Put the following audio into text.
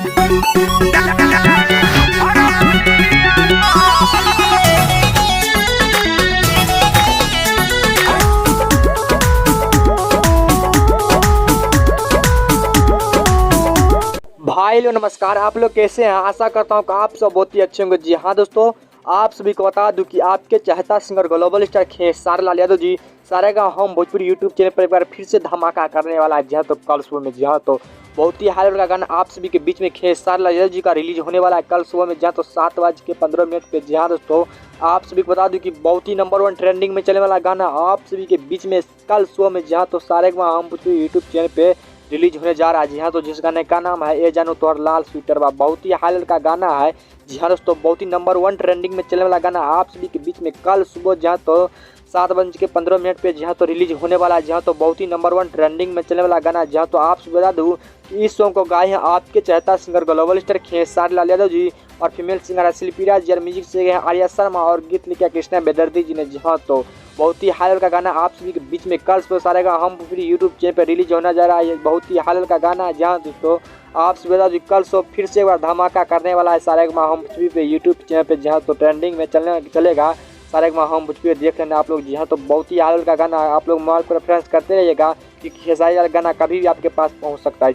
भाई लोग नमस्कार। आप लोग कैसे हैं? आशा करता हूँ कि आप सब बहुत ही अच्छे होंगे। जी हाँ दोस्तों, आप सभी को बता दूं कि आपके चाहता singer global star Khesari Lal Yadav ji सारेगा हम भोजपुरी यूट्यूब चैनल पर एक बार फिर से धमाका करने वाला है। जी हाँ, तो कल सुबह में, जी हाँ, तो बहुत ही हाल का गाना आप सभी के बीच में खेसारी लाल यादव जी का रिलीज होने वाला है कल सुबह में। जी हाँ, तो 7:15 पे। जी हाँ दोस्तों, आप सभी को बता दूं कि बहुत ही नंबर 1 ट्रेंडिंग में चलने वाला गाना आप सभी के बीच में कल सुबह में। जी हाँ, तो सारेगा हम भोजपुरी यूट्यूब चैनल पे रिलीज होने जा रहा है। जी हाँ, तो जिस गाने का नाम है ए जानू तोहर लाल स्वेटर बा, बहुत ही हाल का गाना है। जी हाँ दोस्तों, बहुत ही नंबर 1 ट्रेंडिंग में चलने वाला गाना आप सभी के बीच में कल सुबह जी हाँ तो 7:15 पे जी हाँ तो रिलीज होने वाला है। जी हाँ, तो बहुत ही नंबर 1 ट्रेंडिंग में चलने वाला गाना। जी हाँ, तो आप बता दूँ कि इस सॉन्ग को गाए हैं आपके चाहता singer global star Khesari Lal Yadav ji और फीमेल सिंगर शिल्पी राज, और म्यूजिक से गए हैं आर्या शर्मा और गीत लिखा कृष्णा बेदर्दी जी ने। जी हाँ, तो बहुत ही हाल का गाना आप सभी के बीच में कल सुबह सारेगा हम पूरी यूट्यूब चैनल पर रिलीज होने जा रहा है। ये बहुत ही हाल का गाना है। जहाँ दोस्तों आप सभी बता दो कल सुबह फिर से एक बार धमाका करने वाला है सारेगा हम भोजपुरी पे यूट्यूब चैनल पे। जहाँ तो ट्रेंडिंग में चलेगा सारेगा हम भोजपुरी देख लेना आप लोग। जी हाँ, तो बहुत ही हाल का गाना आप लोग मोबाइल पर रेफरेंस करते रहिएगा कि खेसारी वाला गाना कभी भी आपके पास पहुँच सकता है।